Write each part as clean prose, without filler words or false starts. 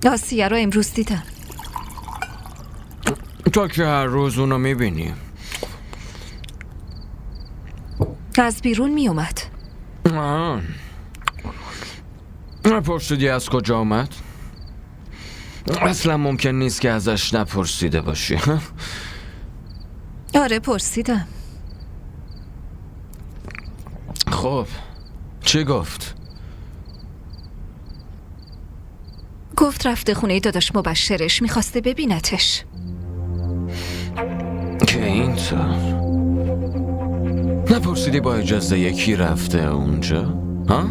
آسیه رو امروز دیدم. تو که هر روز اونو میبینی. از بیرون میومد. نپرسیدی از کجا اومد؟ اصلا ممکن نیست که ازش نپرسیده باشی. آره پرسیدم. خب چی گفت؟ گفت رفته خونه داداش مبشرش، میخواسته ببینتش. که اینطور؟ نپرسیدی با اجازه یکی رفته اونجا؟ ها؟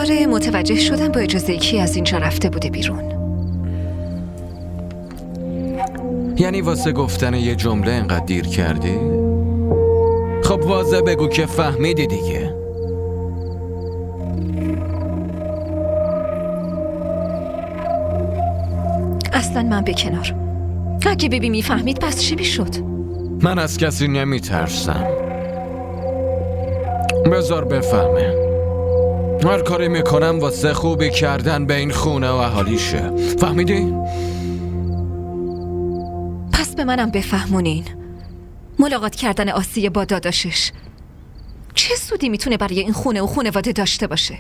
آره متوجه شدم با اجازه کی از اینجا رفته بوده بیرون. یعنی واسه گفتن یه جمله انقدر دیر کردی؟ خب واضح بگو که فهمیدی دیگه. اصلا من به کنار. اگه بیبی میفهمید پس چی میشد؟ من از کسی نمیترسم. بذار بفهمه. هر کاری میکنم واسه خوبی کردن به این خونه و اهالیشه. فهمیدی؟ پس به منم بفهمونین. ملاقات کردن آسیه با داداشش چه سودی میتونه برای این خونه و خونواده داشته باشه؟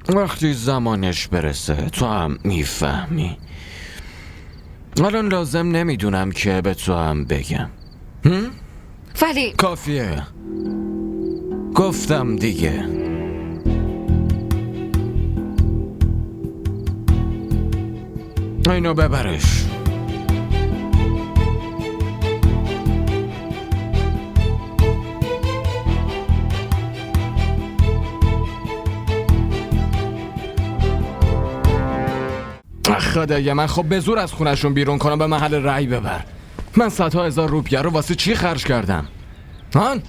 وقتی زمانش برسه تو هم میفهمی. الان لازم نمیدونم که به تو هم بگم. ولی کافیه. گفتم دیگه. اینو ببرش. خدای من، خب به زور از خونشون بیرون کنم به محل رأی ببر. من صدها هزار روپیه رو واسه چی خرج کردم؟ هان؟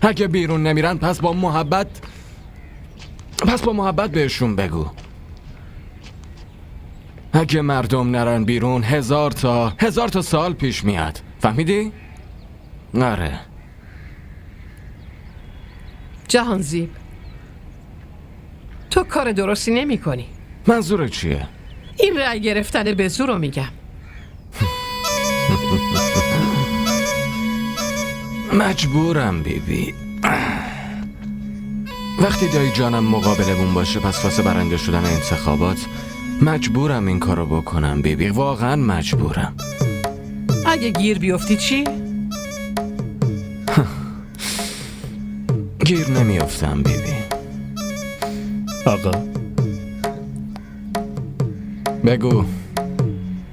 اگه بیرون نمیرن پس با محبت بهشون بگو. اگه مردم نرن بیرون هزار تا سال پیش میاد. فهمیدی؟ آره. جهانزیب، تو کار درستی نمی کنی. منظور چیه؟ این رأی گرفتن به زور رو میگم. مجبورم بیبی. وقتی دایی جانم مقابلمون باشه پس واسه برنده شدن انتخابات مجبورم این کارو بکنم بیبی. واقعا مجبورم. اگه گیر بیفتی چی؟ گیر نمیافتم بیبی. آقا بگو.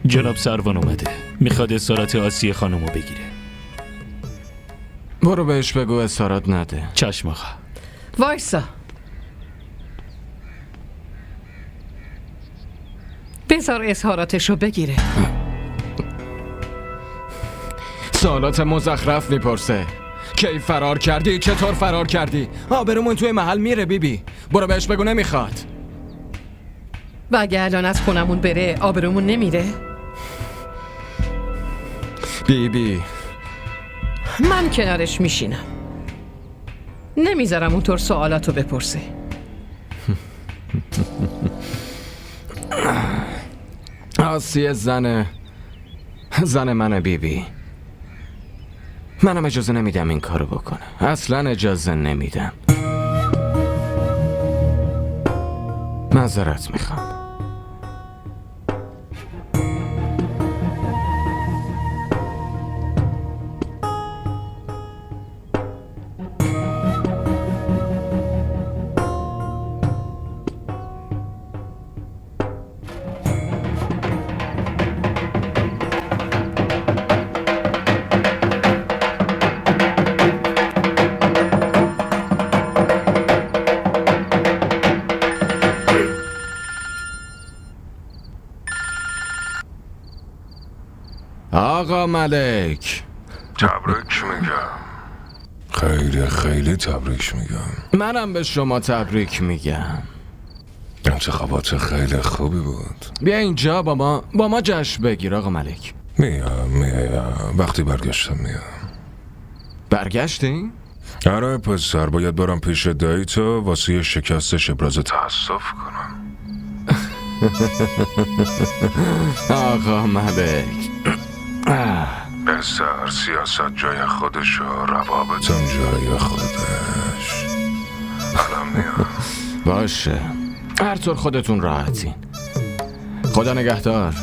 جناب سروان اومده، میخواد اسارت آسیه خانومو بگیره. برو بهش بگو اسارت نده. چشم آقا. وایسا، بذار اظهاراتشو بگیره. سوالات مزخرف میپرسه. کی فرار کردی؟ چطور فرار کردی؟ آبرومون توی محل میره بیبی. برو بهش بگو نمیخواد. و اگه الان از خونمون بره آبرومون نمیره؟ بیبی من کنارش میشینم، نمیذارم اونطور سوالاتو بپرسه. آسیه زن منه بیبی. منم اجازه نمیدم این کارو بکنه. اصلا اجازه نمیدم. معذرت میخوام. آقا ملک، تبریک میگم. خیلی تبریک میگم. منم به شما تبریک میگم. انتخابات خیلی خوبی بود. بیا اینجا با ما جشن بگیر آقا ملک. میام وقتی برگشتم میام. برگشتین؟ آره پسر، باید برم پیش دایی تو واسه شکستش ابراز تأسف کنم. آقا ملک. پسر، سیاست جای خودش و روابطم جای خودش. الان میام. باشه، هر طور خودتون راحتین. خدا نگهدار.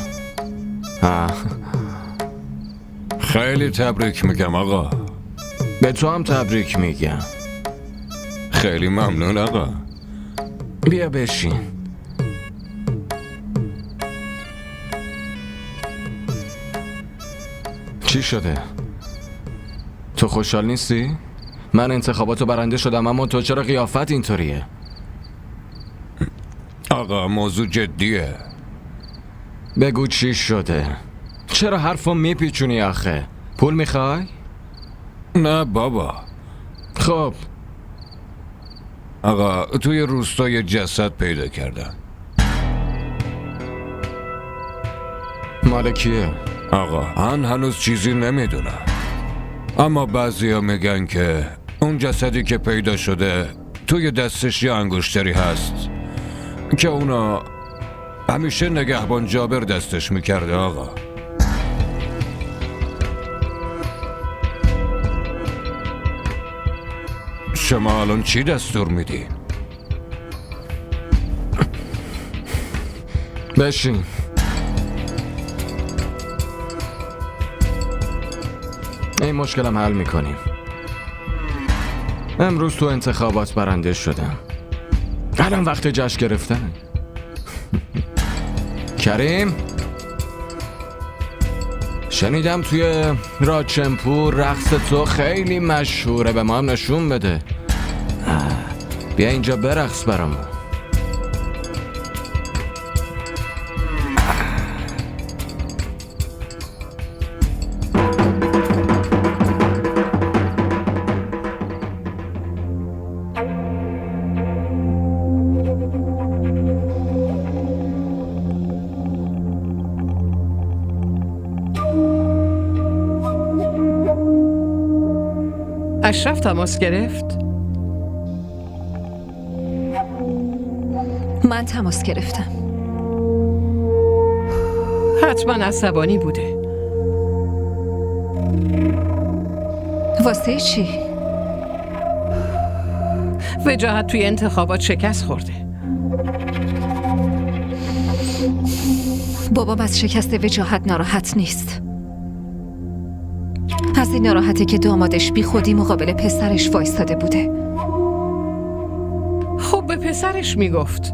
خیلی تبریک میگم آقا. به تو هم تبریک میگم. خیلی ممنون آقا. بیا بشین. چی شده؟ تو خوشحال نیستی؟ من انتخاباتو برنده شدم، اما تو چرا قیافت اینطوریه؟ آقا موضوع جدیه. بگو چی شده؟ چرا حرفو میپیچونی آخه؟ پول میخوای؟ نه بابا. خب آقا توی روستا یه جسد پیدا کردن. مال کیه؟ آقا من هنوز چیزی نمیدونم، اما بعضیا میگن که اون جسدی که پیدا شده توی دستش یه انگشتری هست که اونا همیشه نگهبان جابر دستش میکرده آقا. شما الان چی دستور میدین؟ بشین. این مشکلم حل میکنیم. امروز تو انتخابات برنده شدم. الان وقت جشن گرفتن. کریم، شنیدم توی راچنپور رقص تو خیلی مشهوره، به ما هم نشون بده. بیا اینجا برقص برامون. اشرف تماس گرفت؟ من تماس گرفتم. حتما عصبانی بوده. واسه چی؟ وجاهت توی انتخابات شکست خورده. بابام از شکست وجاهت ناراحت نیست. از این ناراحته که دامادش بی خودی مقابل پسرش وایستاده بوده. خب به پسرش میگفت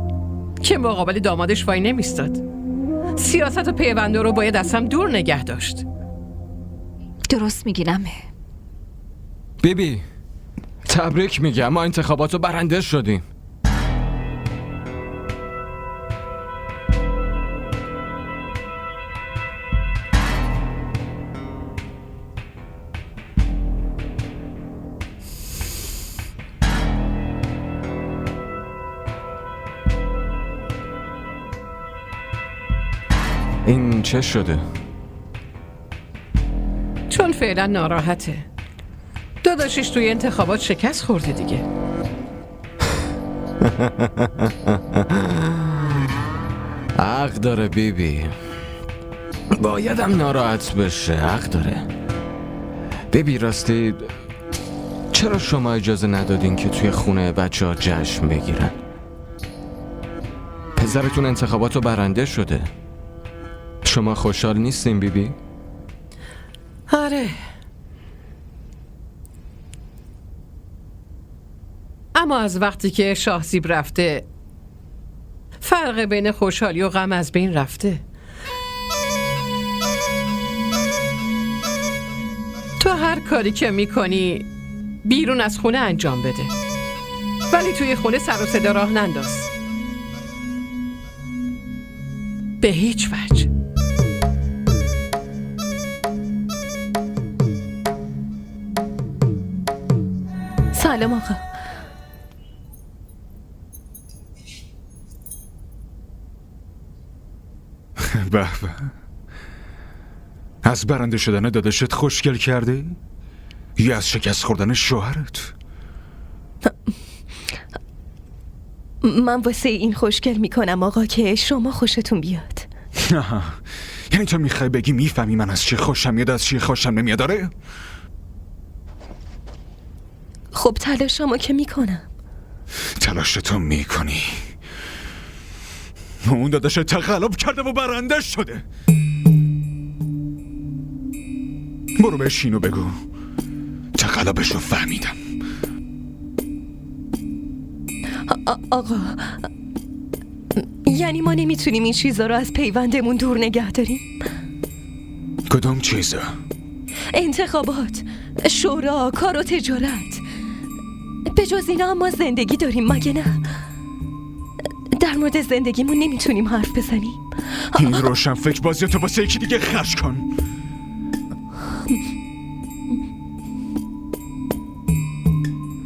که مقابل دامادش وای نمیستاد. سیاست و پیونده رو باید از هم دور نگه داشت. درست میگی نمه. بیبی تبریک میگم، ما انتخاباتو برنده شدیم. این چه شده؟ چون فعلا ناراحته. داداشش توی انتخابات شکست خورده دیگه. حق داره بیبی، بایدم ناراحت بشه، حق داره. بیبی راستی چرا شما اجازه ندادین که توی خونه بچه ها جشن بگیرن؟ پسرتون انتخاباتو برنده شده. شما خوشحال نیستین بیبی؟ آره، اما از وقتی که شاهزیب رفته فرق بین خوشحالی و غم از بین رفته. تو هر کاری که میکنی بیرون از خونه انجام بده، ولی توی خونه سر و صدا راه ننداز. به هیچ وجه. سلام آقا. به به، از برنده شدن داداشت خوشگل کردی؟ یا از شکست خوردن شوهرت؟ من واسه این خوشگل میکنم آقا که شما خوشتون بیاد. آها. یعنی تو میخوای بگی میفهمی من از چی خوشم میاد از چی خوشم نمیاد داره؟ خب تلاشمو که میکنم. تلاشتو میکنی. اون داداش تقلب کرده و برنده شده. برو بشین و بگو تقلبشو فهمیدم. آقا یعنی ما نمیتونیم این چیزا رو از پیوندمون دور نگه داریم؟ کدوم چیزا؟ انتخابات، شورا، کار و تجارت. به جز اینا هم ما زندگی داریم مگه نه؟ در مورد زندگیمون نمیتونیم حرف بزنیم؟ این روشن فکر بازی تو واسه یکی دیگه خرج کن.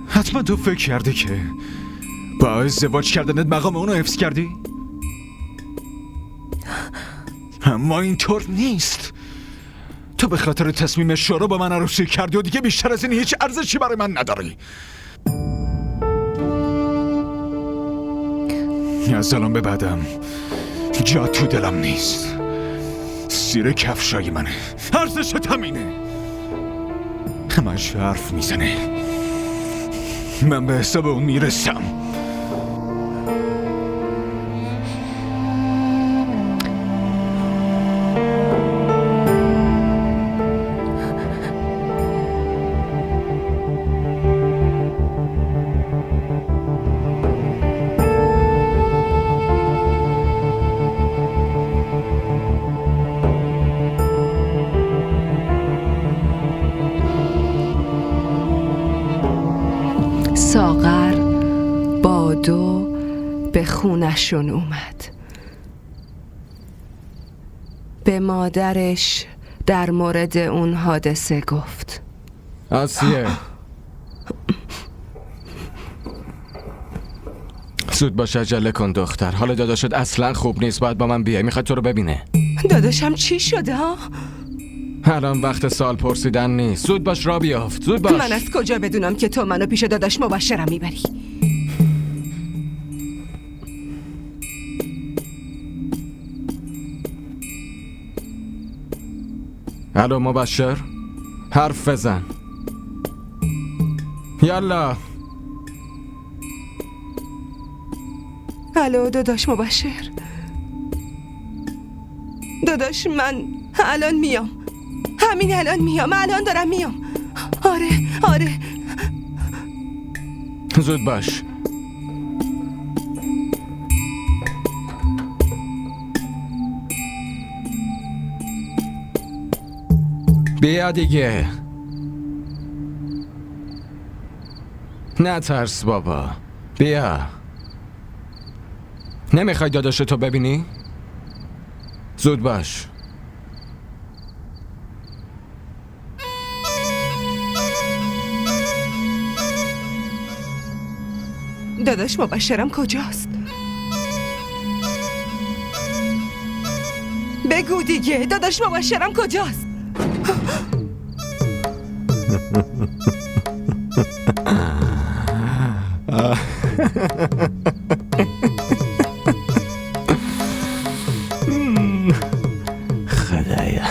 حتما تو فکر کردی که با ازدواج کردنت مقام اونو حفظ کردی؟ اما اینطور نیست. تو به خاطر تصمیم شورا با من عروسی کردی و دیگه بیشتر از این هیچ ارزشی برای من نداری. از الان به بعدم جا تو دلم نیست. زیر کفشای منه. ارزشت همینه. همش حرف میزنه. من به حساب اون میرسم. ساغر بادو به خونشون اومد. به مادرش در مورد اون حادثه گفت. آسیه زود باش عجله کن دختر. حال داداشت اصلا خوب نیست. باید با من بیای. میخواد تو رو ببینه. داداشم چی شده ها؟ الان وقت سال پرسیدن نیست. زود باش را بیافت. زود باش. من از کجا بدونم که تو منو پیش داداش مبشرم میبری؟ الو مبشر، حرف بزن. یالا. الو داداش مبشر. داداش من الان میام. همین الان میام. الان دارم میام. آره زود باش. بیا دیگه. نترس بابا. بیا. نمیخوای داداشتو ببینی؟ زود باش. داداش مبشرم کجاست؟ بگو دیگه. داداش مبشرم کجاست؟ خدایا.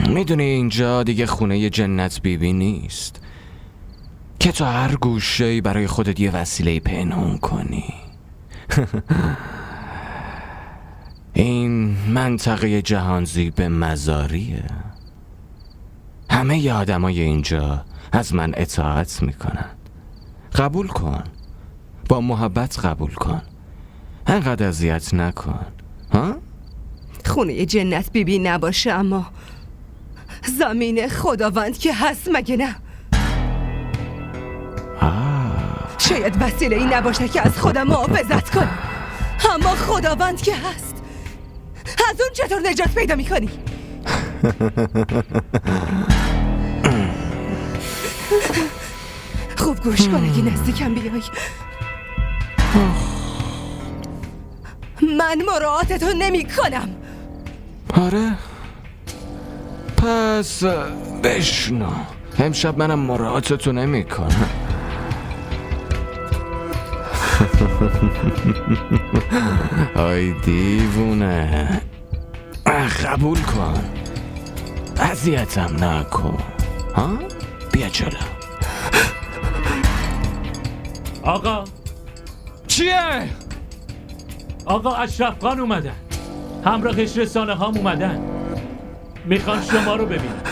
میدونی اینجا دیگه خونه جنت بیبی نیست که تو هر گوشه‌ای برای خودت یه وسیله پنهون کنی. این منطقه جهانزی به مزاریه. همه ی آدمای اینجا از من اطاعت میکنن. قبول کن. با محبت قبول کن. انقدر اذیت نکن. ها؟ خونه جنت بیبی نباشه اما زمین خداوند که هست مگه نه؟ شاید وسیله ای نباشه که از خودم محافظت کنم، اما خداوند که هست. از اون چطور نجات پیدا میکنی؟ خوب گوش کن اگه نزدیکم بیای. من مراعاتتو نمی کنم. آره؟ پس بشنو، امشب منم مراعاتتو نمی کنم. آی دیوونه، قبول کن، اذیتم نکن. ها؟ بیا جلو. آقا چیه؟ آقا اشرف خان اومدن، همراهش رسانه هام اومدن، میخوان شما رو ببینن.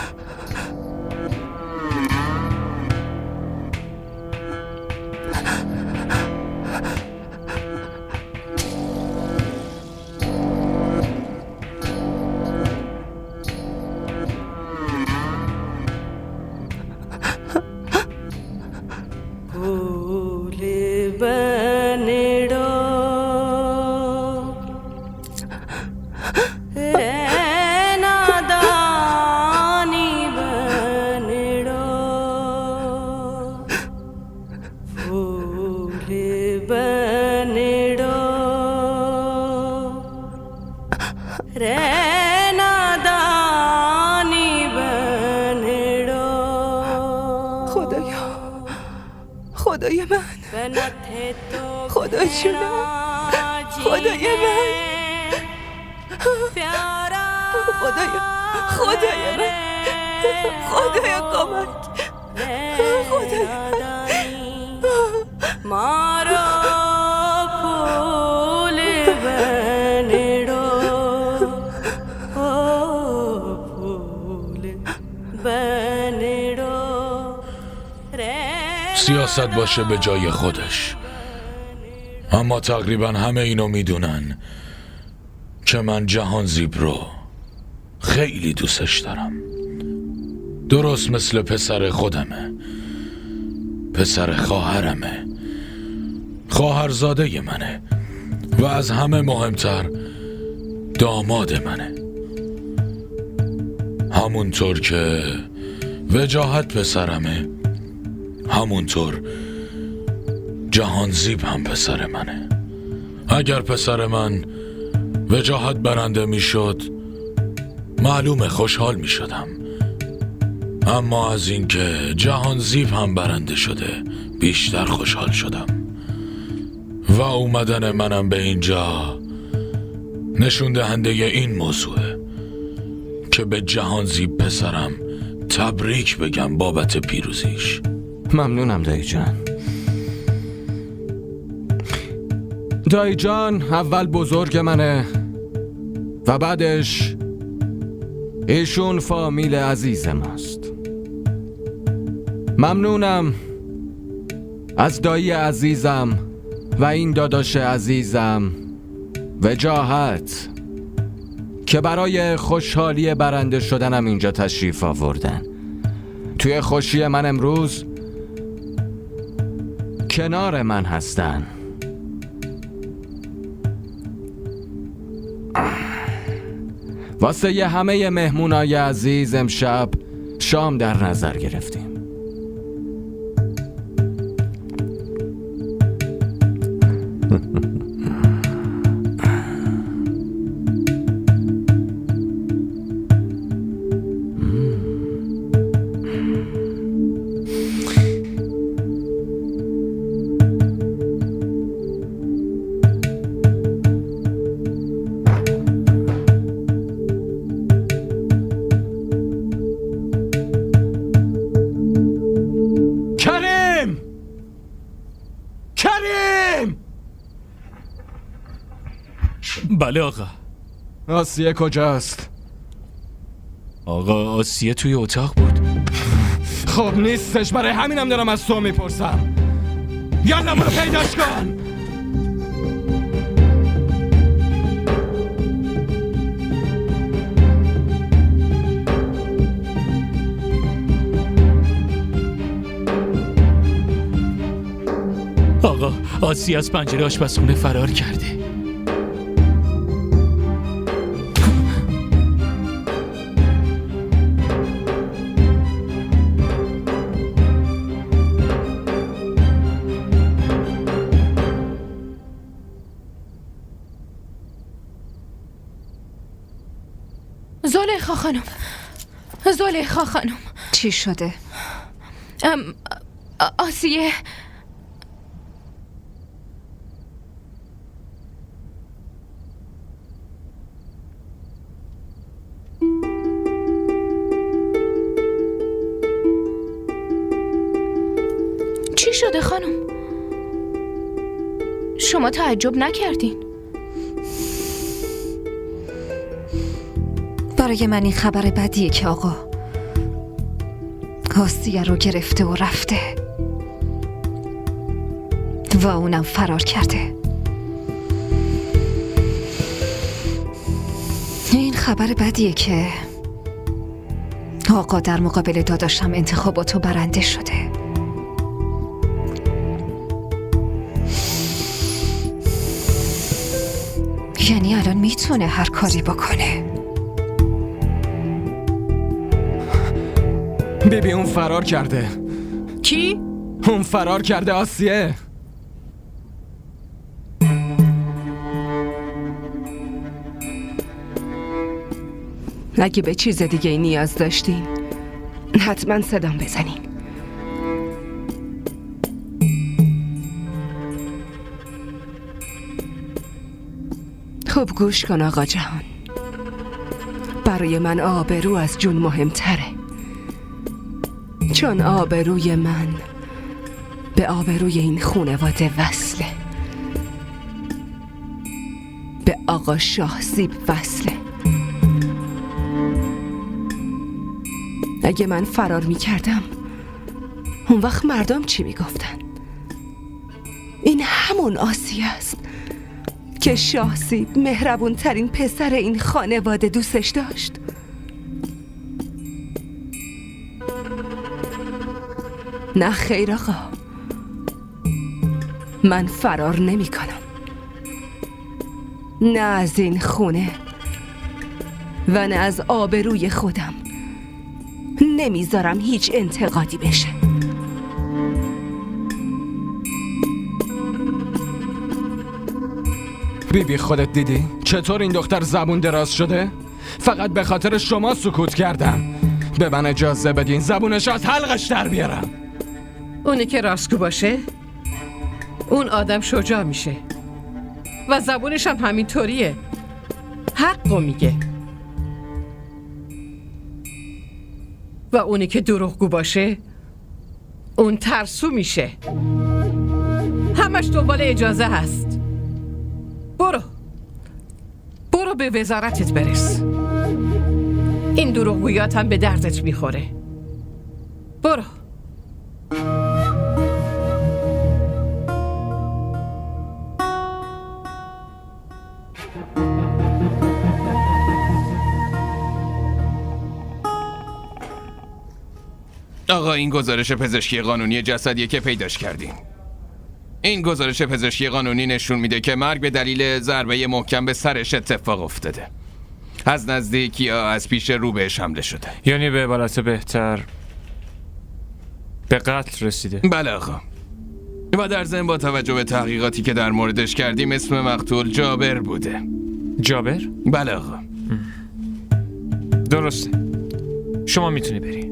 خدای من، خدا جونم، خدای من، خدای من، خدایا کمک، خدایا مارا پول بنیرو پول بنیرو. سیاست باشه به جای خودش، اما تقریبا همه اینو میدونن که من جهانزیب رو خیلی دوستش دارم، درست مثل پسر خودمه، پسر خواهرمه، خواهرزاده منه و از همه مهمتر داماد منه. همونطور که وجاهت پسرمه، همونطور جهانزیب هم پسر منه. اگر پسر من وجاهت برنده میشد معلومه خوشحال میشدم، اما از اینکه جهانزیب هم برنده شده بیشتر خوشحال شدم و اومدن منم به اینجا نشون دهنده این موضوعه که به جهانزیب پسرم تبریک بگم بابت پیروزیش. ممنونم دایی جان. دایی جان اول بزرگ منه و بعدش ایشون فامیل عزیز ماست. ممنونم از دایی عزیزم و این داداش عزیزم وجاهت که برای خوشحالی برنده شدنم اینجا تشریف آوردن. توی خوشی من امروز کنار من هستن. واسه ی همه مهمونای عزیز امشب شام در نظر گرفتیم. بله آقا. آسیه کجاست؟ آقا آسیه توی اتاق بود. خب نیستش، برای همینم دارم از تو میپرسم. یالا برو پیداش کن. آقا آسیه از پنجره آشپزخونه فرار کرده. زلیخا خانم، زلیخا خانم، چی شده؟ آسیه چی شده خانم؟ شما تعجب نکردین؟ برای من این خبر بدیه که آقا آسیه رو گرفته و رفته و اونم فرار کرده. این خبر بدیه که آقا در مقابل داداشم انتخاباتو برنده شده. یعنی الان میتونه هر کاری بکنه. بیبی اون فرار کرده. کی؟ اون فرار کرده آسیه. اگه به چیز دیگه نیاز داشتین حتما صدام بزنین. خب گوش کن آقا جهان، برای من آبرو از جون مهمتره، چون آبروی من به آبروی این خانواده وصله، به آقا شاهزیب وصله. اگه من فرار می کردم اون وقت مردم چی می گفتن؟ این همون آسیه است که شاهزیب مهربون ترین پسر این خانواده دوستش داشت. نه خیر آقا، من فرار نمی کنم، نه از این خونه و نه از آبروی خودم. نمیذارم هیچ انتقادی بشه. بیبی خودت دیدی؟ چطور این دختر زبون دراز شده؟ فقط به خاطر شما سکوت کردم. به من اجازه بدین زبونش از حلقش در بیارم. اونی که راستگو باشه اون آدم شجاع میشه و زبونش هم همینطوریه، حقو میگه. و اونی که دروغگو باشه اون ترسو میشه، همش دنبال اجازه هست. برو به وزارتت برس، این دروغگویات هم به دردت میخوره. برو. آقا این گزارش پزشکی قانونی جسدیه که پیداش کردیم. این گزارش پزشکی قانونی نشون میده که مرگ به دلیل ضربه محکم به سرش اتفاق افتاده. از نزدیک یا از پیش رو بهش حمله شده. یعنی به عبارت بهتر به قتل رسیده. بله آقا. و در ضمن با توجه به تحقیقاتی که در موردش کردیم اسم مقتول جابر بوده. جابر؟ بله آقا. درسته. شما میتونی بری.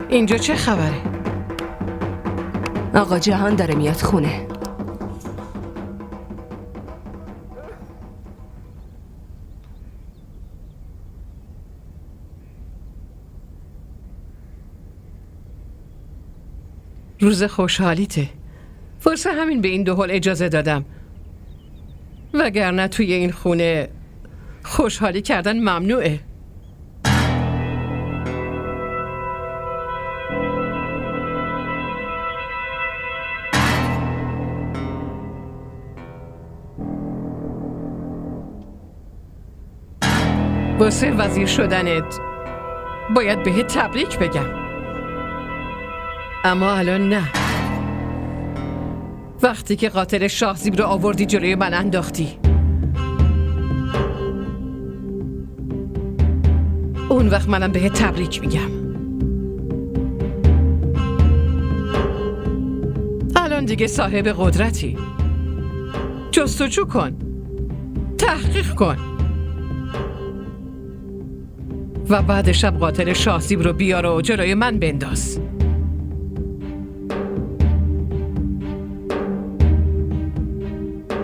اینجا چه خبره؟ آقا جهان داره میاد خونه. روز خوشحالیته، واسه همین به این دو حال اجازه دادم، وگرنه توی این خونه خوشحالی کردن ممنوعه. واسه وزیر شدنت باید بهت تبریک بگم، اما الان نه. وقتی که قاتل شاهزیب رو آوردی جلوی من انداختی، اون وقت منم بهت تبریک میگم. الان دیگه صاحب قدرتی. جستجو کن، تحقیق کن و بعد شب قاتل شاهزیب رو بیار و جلوی من بنداز.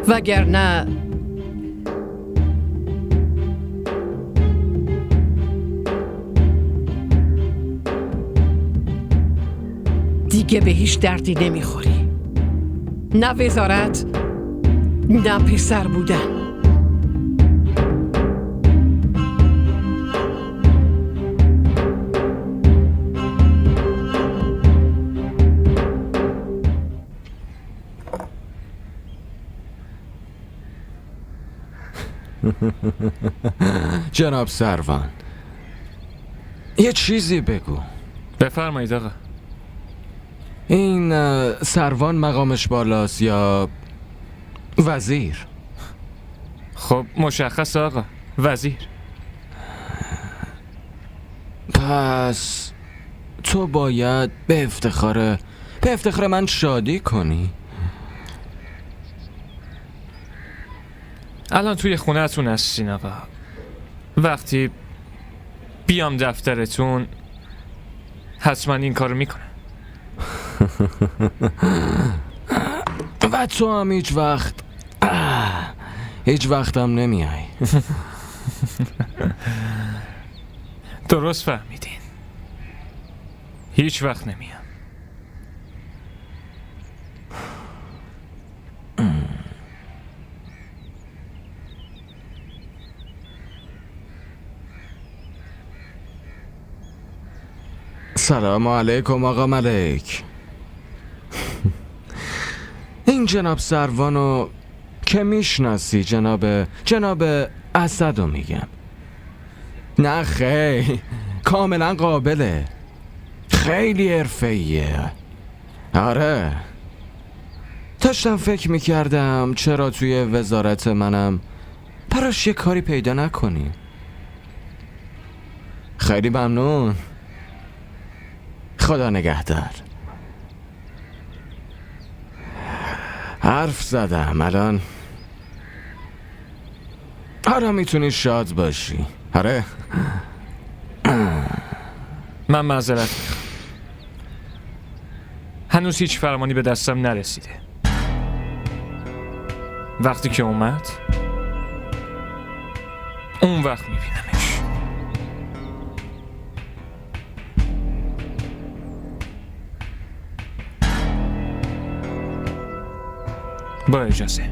وگرنه دیگه به هیچ دردی نمیخوری. نه وزارت، نه پسر بودن. جناب سروان، یه چیزی بگو. بفرمایید آقا. این سروان مقامش بالاست یا وزیر؟ خب مشخص آقا، وزیر. پس تو باید به افتخار من شادی کنی. الان توی خونه‌تون هستین آقا. وقتی بیام دفترتون حتما این کارو میکنم. و تو هم هیچ وقت هم نمیای. درست فهمیدین، هیچ وقت نمیام. سلام علیکم آقا ملک. این جناب سروانو که میشناسی، جناب اسدو میگم. نه خیلی کاملا قابله، خیلی حرفه‌ایه. آره، داشتم فکر میکردم چرا توی وزارت منم براش یه کاری پیدا نکنیم. خیلی ممنون، خدا نگهدار. حرف زدم الان. آره میتونی شاد باشی. آره من معذرت میخوام، هنوز هیچ فرمانی به دستم نرسیده. وقتی که اومد اون وقت میبینمش. با اجازه.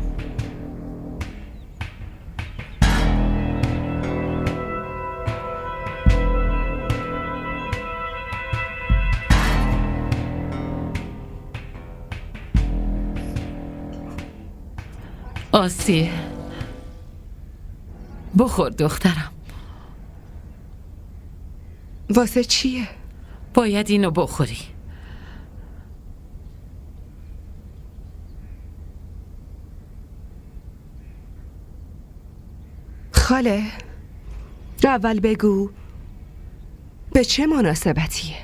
آسیه، بخور دخترم. واسه چیه؟ باید اینو بخوری. خاله، اول بگو به چه مناسبتیه؟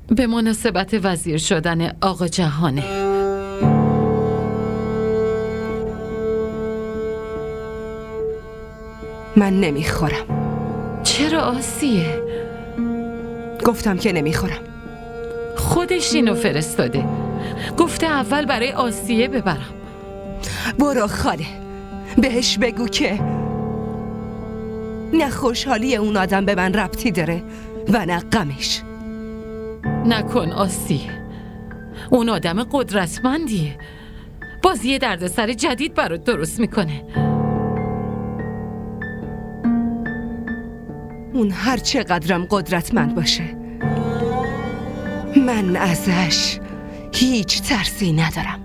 به مناسبت وزیر شدن آقا جهانه. من نمیخورم. چرا آسیه؟ گفتم که نمیخورم. خودش اینو فرستاده، گفته اول برای آسیه ببرم. برو خاله، بهش بگو که نه خوشحالی اون آدم به من ربطی داره و نه غمش. نکن آسیه، اون آدم قدرتمندیه، باز یه دردسر جدید برات درست میکنه. اون هر چقدرم قدرتمند باشه، من ازش هیچ ترسی ندارم.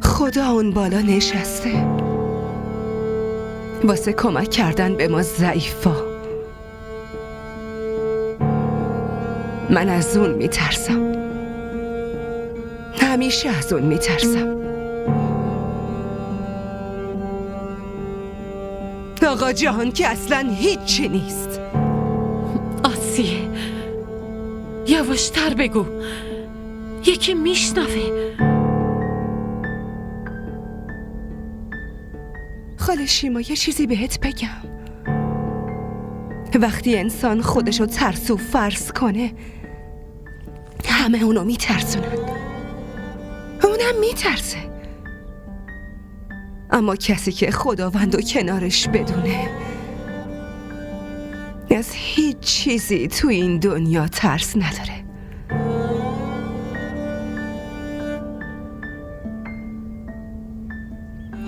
خدا اون بالا نشسته واسه کمک کردن به ما ضعیفا. من از اون میترسم. همیشه از اون میترسم. آقا جهان که اصلا هیچی نیست. آسیه یواشتر بگو، یکی میشنوه. خاله شیما یه چیزی بهت بگم. وقتی انسان خودشو ترسو فرض کنه همه اونو میترسونن، اونم میترسه. اما کسی که خداوندو کنارش بدونه از هیچ چیزی تو این دنیا ترس نداره.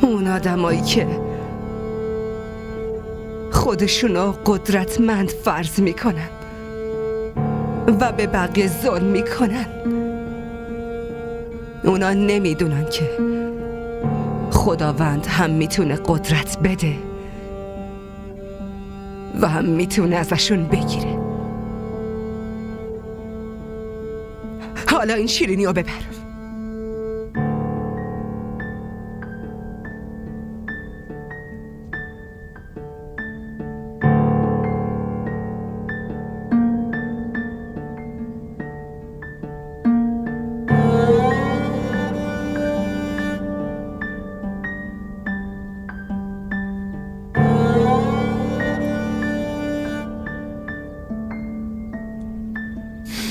اون آدمایی که خودشونو قدرتمند فرض میکنن و به بقیه ظلم میکنن، اونا نمیدونن که خداوند هم میتونه قدرت بده و هم میتونه ازشون بگیره. حالا این شیرینی رو ببر.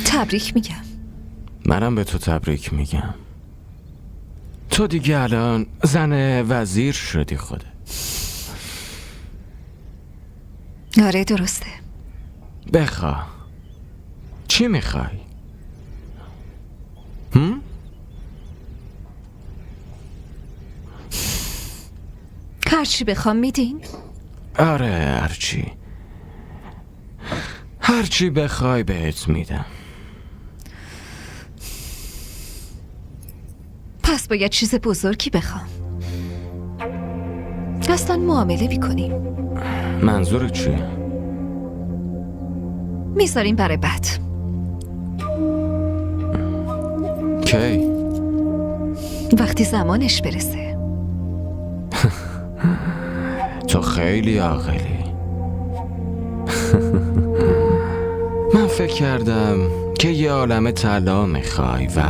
تبریک میگم. منم به تو تبریک میگم. تو دیگه الان زن وزیر شدی خوده. آره درسته. بخوا. چی میخوای؟ هرچی بخوام میدین؟ آره هرچی بخوای بهت میدم. پس باید چیز بزرگی بخوام. اصلا معامله میکنیم. منظورت چیه؟ میذاریم برای بعد. کی؟ وقتی زمانش برسه. تو خیلی عاقلی. من فکر کردم که یه عالمه طلا میخوای و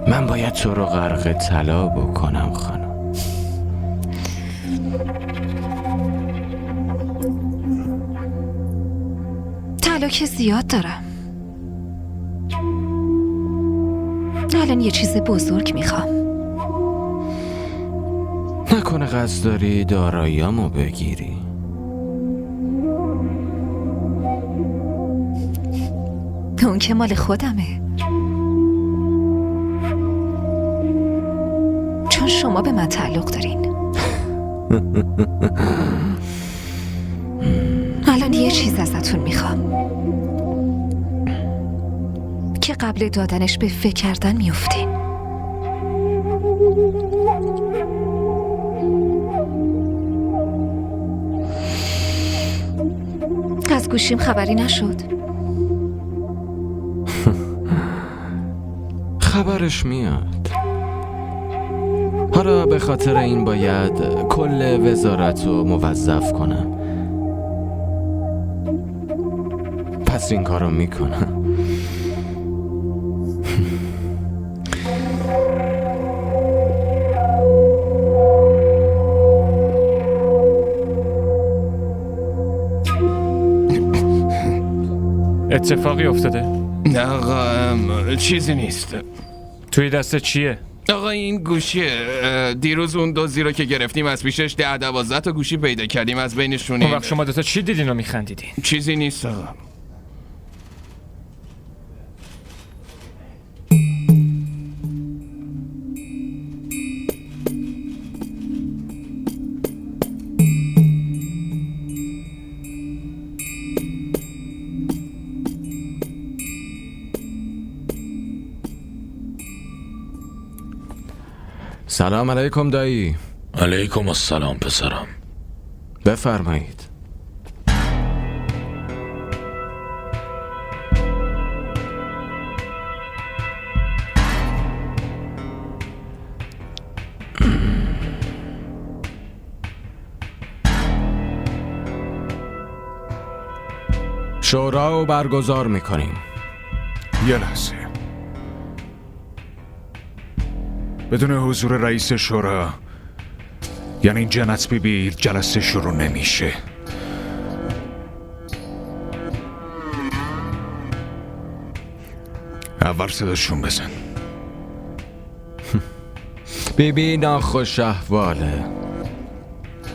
من باید تو رو غرق طلا بکنم خانم. طلا که زیاد دارم. الان یه چیز بزرگ میخوام. نکنه قصد داری داراییامو بگیری؟ اون که مال خودمه، چون شما به من تعلق دارین. الان یه چیز ازتون میخوام که قبل دادنش به فکر کردن میفتین. از گوشیم خبری نشد. خبرش میاد. حالا به خاطر این باید کل وزارت رو موظف کنم. پس این کارو میکنم. اتفاقی افتاده؟ نه آقا چیزی نیست. توی دست چیه؟ آقا این گوشیه. دیروز اون دزدی رو که گرفتیم از پیشش 10-12 تا گوشی پیدا کردیم، از بینشون اون وقت شما دوتا چی دیدین و میخندیدین؟ چیزی نیست آقا. سلام علیکم دایی. علیکم السلام پسرم. بفرمایید. شورا رو برگزار میکنیم. یه لحظه. بدون حضور رئیس شورا یعنی جنت بیبی جلسه شروع نمیشه. اول صداشون بزن. بیبی ناخوش احواله.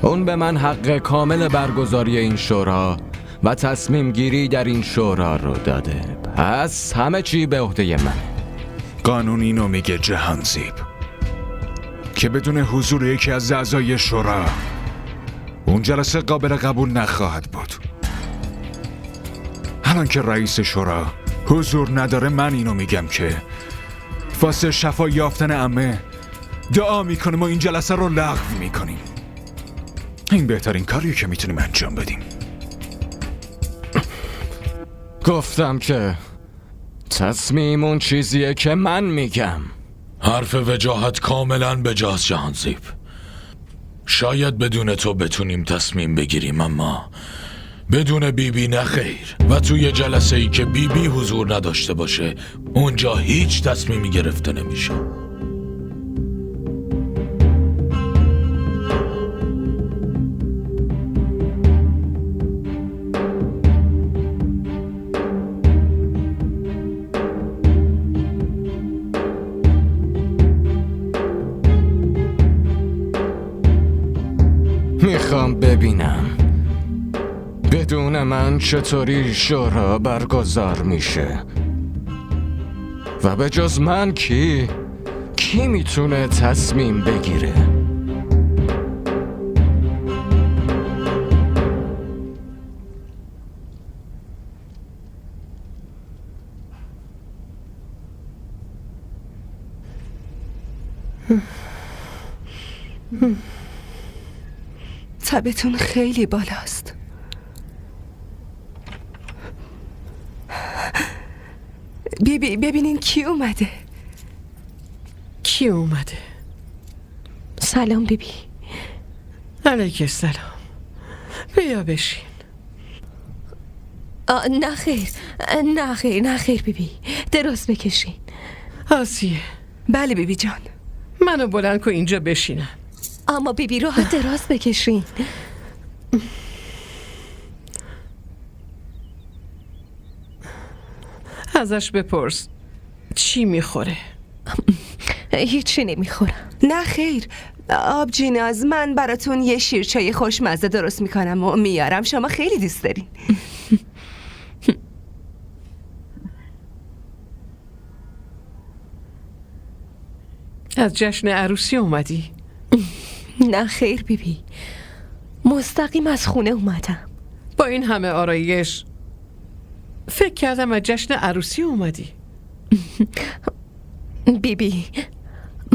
اون به من حق کامل برگزاری این شورا و تصمیم گیری در این شورا رو داده. پس همه چی به عهده منه. قانون اینو میگه جهانزیب که بدون حضور یکی از اعضای شورا اون جلسه قابل قبول نخواهد بود. الان که رئیس شورا حضور نداره من اینو میگم که واسه شفا یافتن عمه دعا میکنیم و این جلسه رو لغو میکنیم. این بهترین کاریه که میتونیم انجام بدیم. گفتم که تصمیم اون چیزیه که من میگم. حرف وجاهت کاملا بجاست جهانزیب. شاید بدون تو بتونیم تصمیم بگیریم، اما بدون بیبی نه خیر. و توی جلسه ای که بیبی حضور نداشته باشه اونجا هیچ تصمیمی گرفته نمیشه. میخوام ببینم بدون من چطوری شورا برگزار میشه و به جز من کی میتونه تصمیم بگیره. تبتون خیلی بالاست. ببینین کی اومده. کی اومده؟ سلام بیبی. علیک سلام. بیا بشین. نه خیر، نه خیر، نه خیر بیبی. دراز بکشین. آسیه. بله بیبی جان. منو بلند کن اینجا بشینم. اما بیبی راحت دراز بکشین. ازش بپرس چی میخوره. هیچی نمیخورم. نه خیر آبجیناز، من براتون یه شیرچای خوشمزه درست میکنم و میارم، شما خیلی دوست دارین. از جشن عروسی اومدی؟ نه خیر بیبی، مستقیم از خونه اومدم. با این همه آرایش فکر کردم از جشن عروسی اومدی. بیبی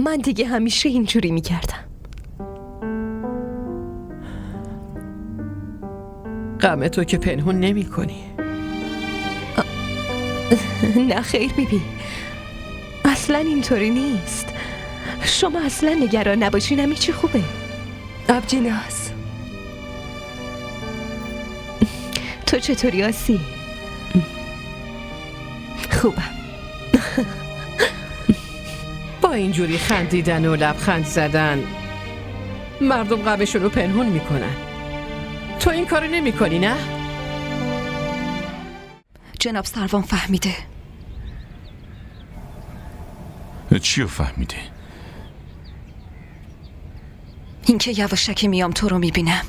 من دیگه همیشه اینجوری میکردم. غم تو که پنهون نمی کنی. نه خیر بیبی، اصلا اینطوری نیست. شما اصلا نگران نباشین، همه چی خوبه. آبجیناز تو چطوری آسی؟ خوبم. با اینجوری خندیدن و لبخند زدن مردم غمشون رو پنهون میکنن. تو این کارو نمی کنی نه؟ جناب سروان فهمیده. چیو فهمیده؟ اینکه یواشکی میام تو رو میبینم.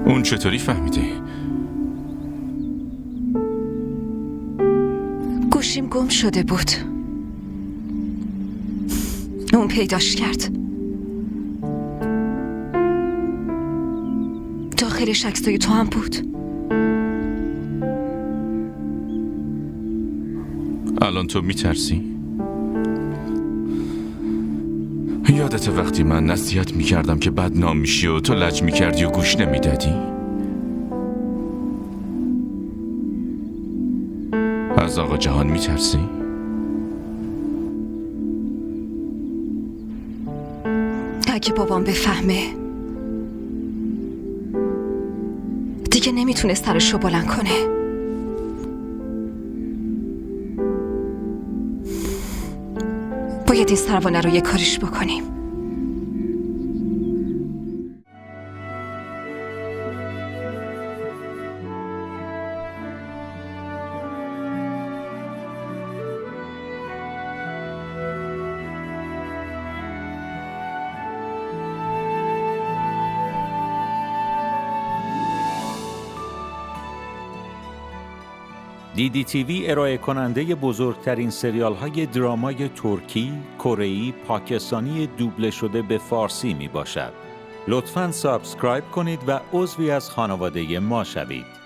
اون چطوری فهمیده؟ گوشیم گم شده بود، اون پیداش کرد. داخلش عکسای تو هم بود. الان تو میترسی؟ یادت وقتی من نصیحت میکردم که بدنام میشی و تو لج میکردی و گوش نمیدادی؟ از آقا جهان میترسی؟ اگه بابام بفهمه دیگه نمیتونه سرشو بلند کنه. باید این سروانه رو یه کاریش بکنیم. DDTV ارائه کننده بزرگترین سریال های درامای ترکی، کره‌ای، پاکستانی دوبله شده به فارسی می باشد. لطفاً سابسکرایب کنید و عضوی از خانواده ما شوید.